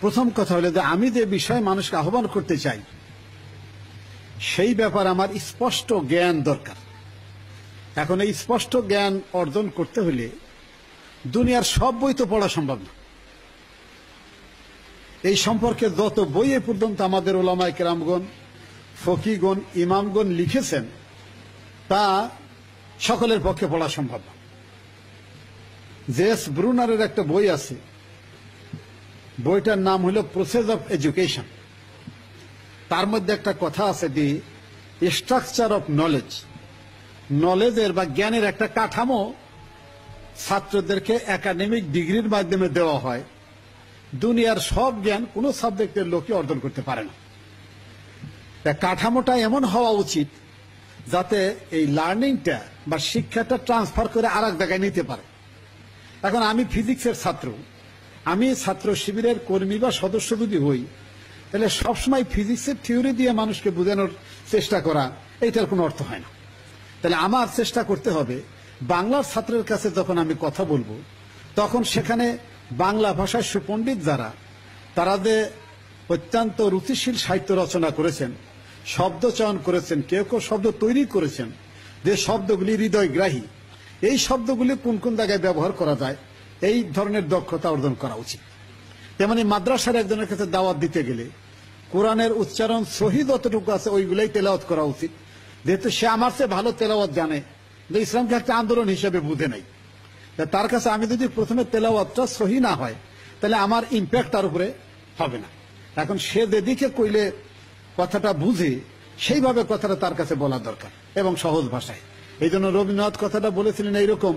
প্রথম কথা হলো যে আমি যে বিষয়ে মানুষকে আহ্বান করতে চাই সেই ব্যাপারে আমার স্পষ্ট জ্ঞান দরকার। এখন এই স্পষ্ট জ্ঞান অর্জন করতে হলে দুনিয়ার সব বই তো পড়া সম্ভব না। এই সম্পর্কে যত বই এ পর্যন্ত আমাদের ওলামায়ে কেরামগণ, ফকিগণ, ইমামগণ লিখেছেন তা সকলের পক্ষে পড়া সম্ভব না। জেস ব্রুনারের একটা বই আছে, বইটার নাম হলো প্রসেস অফ এডুকেশন। তার মধ্যে একটা কথা আছে দি স্ট্রাকচার অফ নলেজ, নলেজের বা জ্ঞানের একটা কাঠামো ছাত্রদেরকে একাডেমিক ডিগ্রির মাধ্যমে দেওয়া হয়। দুনিয়ার সব জ্ঞান কোনো সাবজেক্টের লোকই অর্জন করতে পারে না। কাঠামোটা এমন হওয়া উচিত যাতে এই লার্নিংটা বা শিক্ষাটা ট্রান্সফার করে আর এক জায়গায় নিতে পারে। এখন আমি ফিজিক্সের ছাত্র, আমি ছাত্র শিবিরের কর্মী বা সদস্য যদি হই, তাহলে সবসময় ফিজিক্সের থিওরি দিয়ে মানুষকে বোঝানোর চেষ্টা করা এইটার কোনো অর্থ হয় না। তাহলে আমার চেষ্টা করতে হবে বাংলার ছাত্রের কাছে যখন আমি কথা বলবো তখন সেখানে বাংলা ভাষায় সুপণ্ডিত যারা, তারা যে অত্যন্ত রুচিশীল সাহিত্য রচনা করেছেন, শব্দ চয়ন করেছেন, কেউ কেউ শব্দ তৈরি করেছেন যে শব্দগুলি হৃদয়গ্রাহী, এই শব্দগুলি কোন কোন জায়গায় ব্যবহার করা যায় এই ধরনের দক্ষতা অর্জন করা উচিত। তেমনি মাদ্রাসার একজনের কাছে দাওয়াত দিতে গেলে কোরআনের উচ্চারণ সহি যতটুকু আছে ওইগুলাই তেলাওয়াত করা উচিত, যেহেতু সে আমার চেয়ে ভালো তেলাওয়াত জানে, যে ইসলামকে একটা আন্দোলন হিসেবে বুঝে নেই। তার কাছে আমি যদি প্রথমে তেলাওয়াতটা সহি না হয় তাহলে আমার ইম্প্যাক্ট তার উপরে হবে না। এখন সে যেদিকে কইলে কথাটা বুঝে সেইভাবে কথাটা তার কাছে বলা দরকার এবং সহজ ভাষায়। এই জন্য রবীন্দ্রনাথ কথাটা বলেছিলেন এইরকম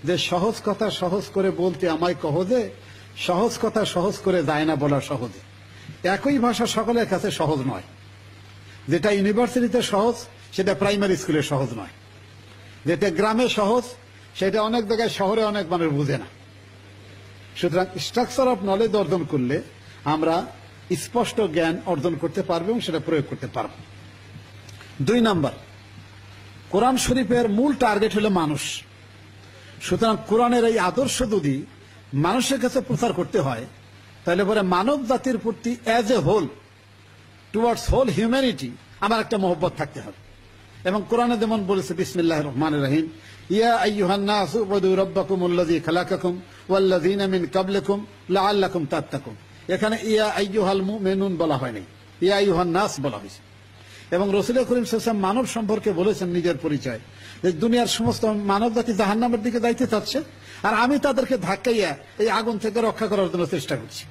যে সহজ কথা সহজ করে বলতে আমায় কহ যে, সহজ কথা সহজ করে যায় না বলা সহজে। একই ভাষা সকলের কাছে সহজ নয়। যেটা ইউনিভার্সিটিতে সহজ সেটা প্রাইমারি স্কুলে সহজ নয়, যেটা গ্রামে সহজ সেটা অনেক জায়গায় শহরে অনেক মানুষ বুঝে না। সুতরাং স্ট্রাকচার অফ নলেজ অর্জন করলে আমরা স্পষ্ট জ্ঞান অর্জন করতে পারবো এবং সেটা প্রয়োগ করতে পারব। 2 নাম্বার, কোরআন শরীফের মূল টার্গেট হলো মানুষ। সুতরাং কোরআনের এই আদর্শ যদি মানুষের কাছে প্রচার করতে হয় তাহলে পরে মানব জাতির প্রতি as a whole, towards whole humanity আমার একটা মহব্বত থাকতে হবে। এবং কোরআনে যেমন বলেছে বিসমিল্লাহির রহমানির রহিম, ইয়া আইয়ুহান নাস উবুদু রাব্বাকুমুল্লাযী খালাকাকুম ওয়াল্লাযীনা মিন ক্বাবলিকুম লাআল্লাকুম তাত্তাকুন। এখানে ইয়া আইয়ুহাল মুমিনুন বলা হয়নি, ইয়া আইয়ুহান নাস বলা হয়েছে। এবং রাসূল করিম সাল্লাল্লাহু আলাইহি ওয়াসাল্লাম মানব সম্পর্কে বলেছেন নিজের পরিচয় যে দুনিয়ার সমস্ত মানব জাতি জাহান্নামের দিকে যাইতে চাচ্ছে আর আমি তাদেরকে ধাক্কাইয়া এই আগুন থেকে রক্ষা করার জন্য চেষ্টা করছি।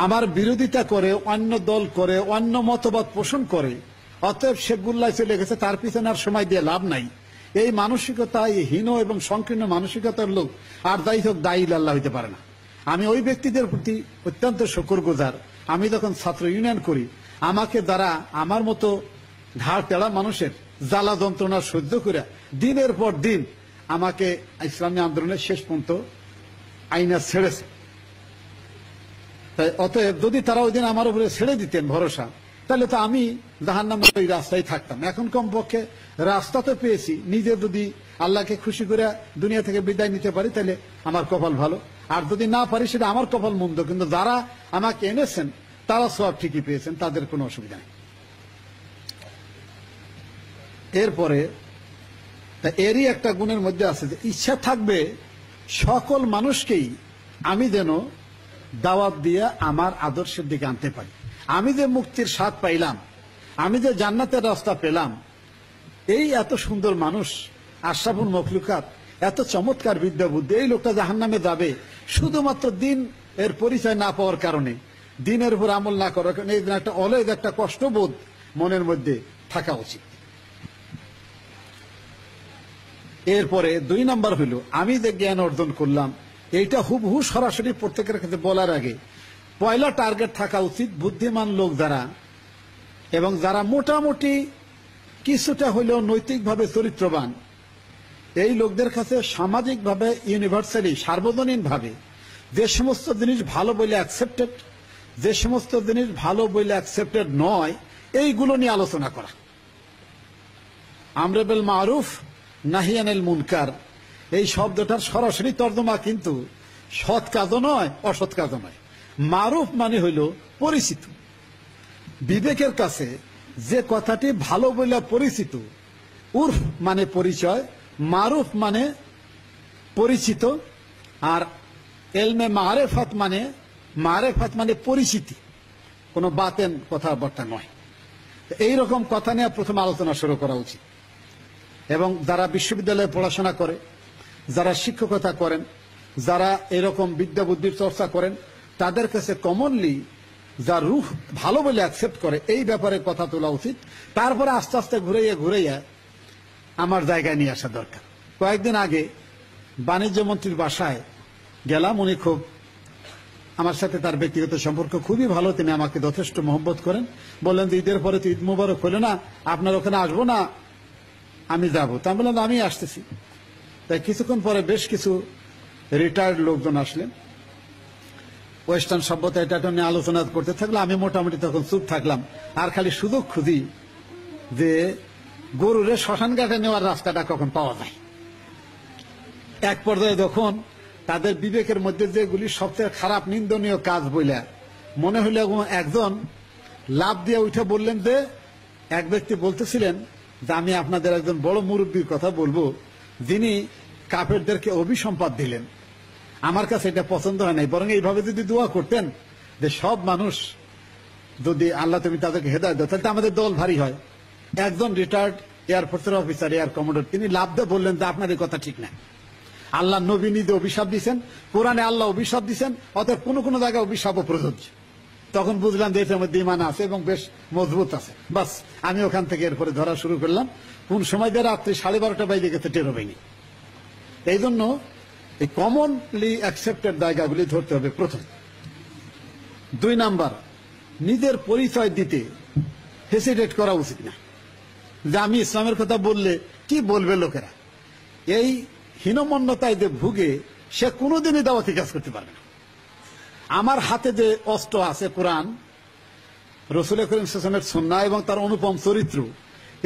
আমার বিরোধিতা করে, অন্য দল করে, অন্য মতবাদ পোষণ করে, অতএব সে গুল্লায় চলে গেছে, তার পিছনে আর সময় দিয়ে লাভ নাই। এই মানসিকতা, এই হীন এবং সংকীর্ণ মানসিকতার লোক আর যাই হোক দায়ী আল্লাহ হইতে পারে না। আমি ওই ব্যক্তিদের প্রতি অত্যন্ত শুকরগুজার। আমি যখন ছাত্র ইউনিয়ন করি, আমাকে যারা আমার মতো ঘাড় তেড়া মানুষের জ্বালা যন্ত্রণা সহ্য করে দিনের পর দিন আমাকে ইসলামী আন্দোলনের শেষ পর্যন্ত আইনা ছেড়েছে। তাই অতএব যদি তারা ওই দিন আমার উপরে ছেড়ে দিতেন ভরসা, তাহলে তো আমি জাহান্নামের ওই রাস্তায় থাকতাম। এখন কমপক্ষে রাস্তা তো পেয়েছি, নিজে যদি আল্লাহকে খুশি করে দুনিয়া থেকে বিদায় নিতে পারি তাহলে আমার কপাল ভালো, আর যদি না পারি সেটা আমার কপাল মন্দ। কিন্তু যারা আমাকে এনেছেন তারা সব ঠিকই পেয়েছেন, তাদের কোনো অসুবিধা নেই। এরপরে এরই একটা গুণের মধ্যে আছে যে ইচ্ছা থাকবে সকল মানুষকেই আমি যেন দাওয়াত দিয়ে আমার আদর্শের দিকে আনতে পারি। আমি যে মুক্তির স্বাদ পাইলাম, আমি যে জান্নাতের রাস্তা পেলাম, এই এত সুন্দর মানুষ, আশরাফুল মখলুকাত, এত চমৎকার বিদ্যা বুদ্ধি, এই লোকটা জাহান্নামে যাবে শুধুমাত্র দিন এর পরিচয় না পাওয়ার কারণে, দিনের উপর আমল না করার কারণে, এই একটা অলয়েজ একটা কষ্টবোধ মনের মধ্যে থাকা উচিত। এরপরে 2 নাম্বার হইল আমি যে জ্ঞান অর্জন করলাম এইটা হুবহু সরাসরি প্রত্যেকের কাছে বলার আগে পয়লা টার্গেট থাকা উচিত বুদ্ধিমান লোক যারা এবং যারা মোটামুটি কিছুটা হইলেও নৈতিকভাবে চরিত্রবান, এই লোকদের কাছে সামাজিকভাবে ইউনিভার্সালি সার্বজনীনভাবে যে সমস্ত জিনিস ভালো বলে অ্যাকসেপ্টেড, যে সমস্ত জিনিস ভালো বলে অ্যাকসেপ্টেড নয়, এইগুলো নিয়ে আলোচনা করা। আমর বিল মারুফ নাহি আনিল মুনকার এই শব্দটার সরাসরি তর্জমা কিন্তু সৎ কাজও নয়, অসৎ কাজও নয়। মারুফ মানে হইল পরিচিত। বিবেকের কাছে যে কথাটি ভালো বলে পরিচিত, উর্ফ মানে পরিচয়, মারুফ মানে পরিচিত, আর এলমে মারেফাত মানে পরিচিতি, কোনো বাতেন কথাবার্তা নয়। এইরকম কথা নিয়ে প্রথম আলোচনা শুরু করা উচিত। এবং যারা বিশ্ববিদ্যালয়ে পড়াশোনা করে, যারা শিক্ষকতা করেন, যারা এরকম বিদ্যা বুদ্ধির চর্চা করেন, তাদের কাছে কমনলি যা রুহ ভালো বলে অ্যাকসেপ্ট করে এই ব্যাপারে কথা তোলা উচিত। তারপরে আস্তে আস্তে ঘুরাইয়া আমার জায়গায় নিয়ে আসা দরকার। কয়েকদিন আগে বাণিজ্য মন্ত্রীর বাসায় গেলাম। উনি খুব, আমার সাথে তার ব্যক্তিগত সম্পর্ক খুবই ভালো, তিনি আমাকে যথেষ্ট মহব্বত করেন। বললেন যে ঈদের পরে তো ঈদ মুবারক হলো না, আপনার ওখানে আসবো না, আমি যাবো। তা আমি বললাম আমি আসতেছি। তাই কিছুক্ষণ পরে বেশ কিছু রিটায়ার্ড লোকজন আসলেন, ওয়েস্টার্ন সভ্যতা এটা নিয়ে আলোচনা করতে থাকলো। আমি মোটামুটি তখন চুপ থাকলাম, আর খালি সুযোগ খুঁজি যে গরুরে শ্মশান ঘাটে নেওয়ার রাস্তাটা কখন পাওয়া যায়। এক পর্যায়ে যখন তাদের বিবেকের মধ্যে যেগুলি সবচেয়ে খারাপ নিন্দনীয় কাজ বলে মনে হইল, একজন লাভ দিয়ে উঠে বললেন যে, এক ব্যক্তি বলতেছিলেন যে আমি আপনাদের একজন বড় মুরব্বীর কথা বলবো, যিনি কাফেরদেরকে অভিসম্পাদ দিলেন। আমার কাছে এটা পছন্দ হয় নাই, বরং এইভাবে যদি দোয়া করতেন যে সব মানুষ যদি আল্লাহ তুমি তাদেরকে হেদায়েত দাও, তাহলে আমাদের দল ভারী হয়। একজন রিটায়ার্ড এয়ারফোর্সের অফিসার, এয়ার কমোডর, তিনি লাভ দিয়ে বললেন যে আপনার এই কথা ঠিক না। আল্লাহ নবী নিজে অভিশাপ দিচ্ছেন, কোরআনে আল্লাহ অভিশাপ দিচ্ছেন, অতএব কোন কোন জায়গায় অভিশাপও প্রযোজ্য। তখন বুঝলাম যে এটার মধ্যে ঈমান আছে এবং বেশ মজবুত আছে। বাস আমি ওখান থেকে এরপরে ধরা শুরু করলাম। কোন সময় দিয়ে রাত্রি 12:30 বাজে গেছে টের হবেনি। এই জন্য এই কমনলি অ্যাকসেপ্টেড জায়গাগুলি ধরতে হবে প্রথম। 2 নাম্বার, নিজের পরিচয় দিতে হেসিটেট করা উচিত না, যে আমি ইসলামের কথা বললে কি বলবে লোকেরা। এই হীনমন্যতায় যে ভুগে সে কোনোদিনই দাওয়াতি কাজ করতে পারবে না। আমার হাতে যে অস্ত্র আছে কোরআন, রাসূল করিম সাল্লাল্লাহু আলাইহি ওয়াসাল্লামের সুন্নাহ এবং তার অনুপম চরিত্র,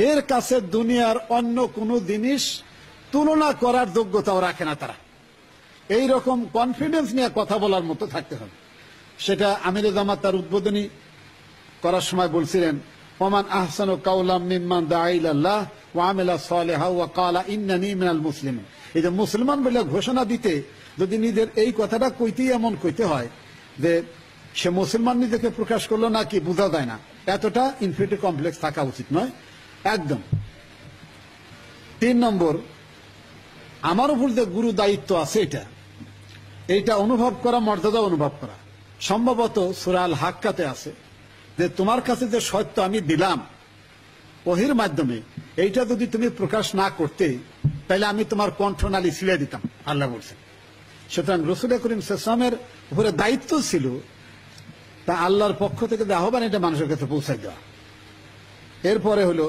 এর কাছে দুনিয়ার অন্য কোনো জিনিস তুলনা করার যোগ্যতাও রাখে না তারা। এই রকম কনফিডেন্স নিয়ে কথা বলার মতো থাকতে হবে। সেটা আমিরে জামাত তার উদ্বোধনী করার সময় বলছিলেন, ওমান আহসানু কাওলাম মিম্মান দাআ ইলাল্লাহ ওয়া আমিলা সালিহা ওয়া ক্বালা ইন্নানী মিনাল মুসলিমিন। এই যে মুসলমান বলে ঘোষণা দিতে যদি নিজের এই কথাটা কইতেই এমন কইতে হয় যে সে মুসলমান নিজেকে প্রকাশ করলো নাকি বোঝা যায় না, এতটা ইনফিরিয়রিটি কমপ্লেক্স থাকা উচিত নয় একদম। 3 নম্বর, আমার উপর যে গুরু দায়িত্ব আছে এইটা অনুভব করা, মর্যাদা অনুভব করা। সম্ভবত সূরা আল হাক্কাতে আছে যে তোমার কাছে যে সত্য আমি দিলাম ওহির মাধ্যমে, এইটা যদি তুমি প্রকাশ না করতে তাহলে আমি তোমার কণ্ঠনালী ছিঁড়ে দিতাম, আল্লাহ বলছেন। সুতরাং রাসূল করিম সাল্লাল্লাহু আলাইহি ওয়াসাল্লামের উপরে দায়িত্ব ছিল তা আল্লাহর পক্ষ থেকে যে আহ্বান, এটা মানুষের কাছে পৌঁছায় দেওয়া। এরপরে হলো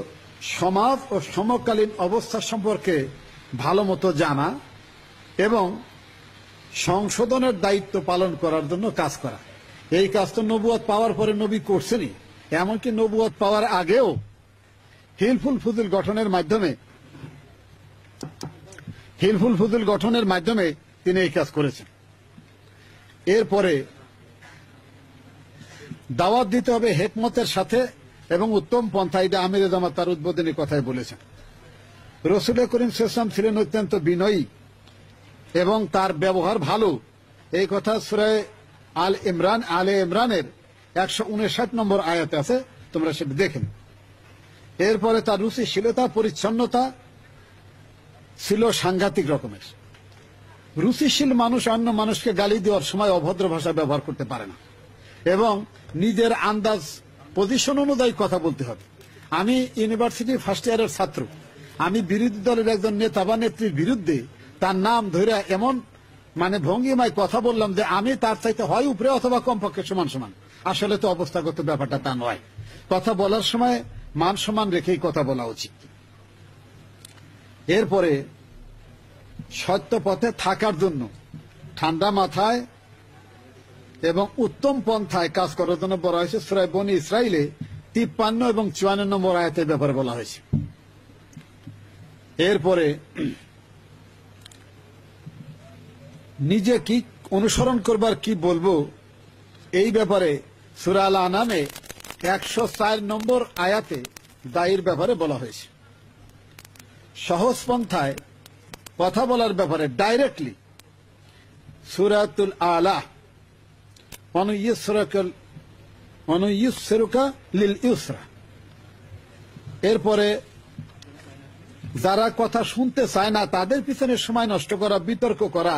সমাজ ও সমকালীন অবস্থা সম্পর্কে ভালো মতো জানা এবং সংশোধনের দায়িত্ব পালন করার জন্য কাজ করা। এই কাজ তো নবুয়ত পাওয়ার পরে নবী করছেনই, এমনকি নবুয়ত পাওয়ার আগেও হিলফুল ফুজুল গঠনের মাধ্যমে তিনি এই কাজ করেছেন। এরপরে দাওয়াত দিতে হবে হিকমতের সাথে এবং উত্তম পন্থা। এটা আমিরে জামাত তার উদ্বোধনী কথায় বলেছেন। রাসূল করিম সাল্লাল্লাহু আলাইহি ওয়াসাল্লাম ছিলেন অত্যন্ত বিনয়ী এবং তার ব্যবহার ভালো। এই কথা সূরা আলে ইমরানের 159 নম্বর আয়াতে আছে, তোমরা সেটা দেখেন। এরপরে তার রুচিশীলতা, পরিচ্ছন্নতা ছিল সাংঘাতিক রকমের। রুচিশীল মানুষ অন্য মানুষকে গালি দেওয়ার সময় অভদ্র ভাষা ব্যবহার করতে পারে না এবং নিজের আন্দাজ, পজিশন অনুযায়ী কথা বলতে হবে। আমি ইউনিভার্সিটি ফার্স্ট ইয়ারের ছাত্র, আমি বিরোধী দলের একজন নেতা বা নেত্রীর বিরুদ্ধে তার নাম ধরে এমন ভঙ্গিমায় কথা বললাম যে আমি তার চাইতে হয় উপরে অথবা কমপক্ষে সমান সমান। আসলে তো অবস্থাগত ব্যাপারটা তা নয়। কথা বলার সময় মান সম্মান রেখেই কথা বলা উচিত। এরপরে সত্য পথে থাকার জন্য ঠান্ডা মাথায় এবং উত্তম পন্থায় কাজ করার জন্য বলা হয়েছে। সূরা বনী ইসরাইলে 53 এবং 54 নম্বর আয়াতের ব্যাপারে বলা হয়েছে। এরপরে নিজে কি অনুসরণ করবার কি বলবো এই ব্যাপারে সূরা আল আনামে 104 নম্বর আয়াতে দায়ের ব্যাপারে বলা হয়েছে। সহজ পন্থায় কথা বলার ব্যাপারে ডাইরেক্টলি সূরাতুল আলা অনুইয়ুসসিরুকা লিল ইউসরা, এরপরে যারা কথা শুনতে চায় না তাদের পিছনে সময় নষ্ট করা, বিতর্ক করা,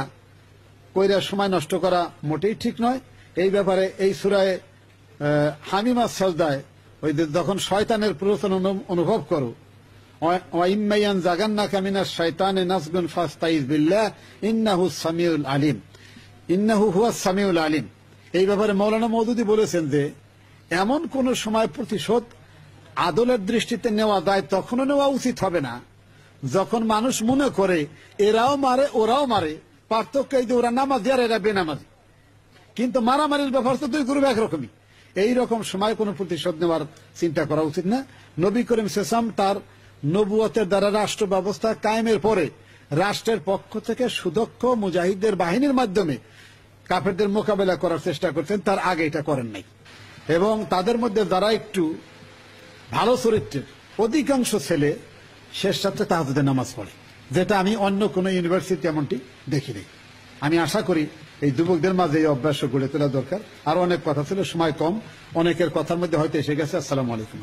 কইরা সময় নষ্ট করা মোটেই ঠিক নয়। এই ব্যাপারে এই সূরায়ে হামিমা সাজদায় ওই যে যখন শয়তানের প্ররোচনা অনুভব করো, ওয়াইম্মায়ান জাগান্নাকা মিনাশ শাইতানি নাসগুন ফাস্তাইজ বিল্লাহ ইন্নাহু সামিউল আলিম, ইন্নাহু হুয়াস সামিউল আলিম। এই ব্যাপারে মাওলানা মওদুদী বলেছেন যে এমন কোন সময় প্রতিশোধ আদলের দৃষ্টিতে নেওয়া যায় তখনও নেওয়া উচিত হবে না যখন মানুষ মনে করে এরাও মারে ওরাও মারে, পার্থক্য এই যে ওরা নামাজি আর এরা বেনামাজি, কিন্তু মারামারির ব্যাপার তো দুই গ্রুপ একরকমই। এইরকম সময় কোনো প্রতিশোধ নেওয়ার চিন্তা করা উচিত না। নবী করিম সাল্লাল্লাহু আলাইহি ওয়াসাল্লাম তার নবুয়তের দ্বারা রাষ্ট্র ব্যবস্থা কায়েমের পরে রাষ্ট্রের পক্ষ থেকে সুদক্ষ মুজাহিদদের বাহিনীর মাধ্যমে কাফেরদের মোকাবেলা করার চেষ্টা করছেন, তার আগে এটা করেন নাই। এবং তাদের মধ্যে যারা একটু ভালো চরিত্রের অধিকাংশ ছেলে শেষ রাত্রে তাহাজ্জুদের নামাজ পড়ে, যেটা আমি অন্য কোন ইউনিভার্সিটি এমনটি দেখিনি। আমি আশা করি এই যুবকদের মাঝে এই অভ্যাস গড়ে তোলা দরকার। আরো অনেক কথা ছিল, সময় কম, অনেকের কথার মধ্যে হয়তো এসে গেছে। আসসালামু আলাইকুম।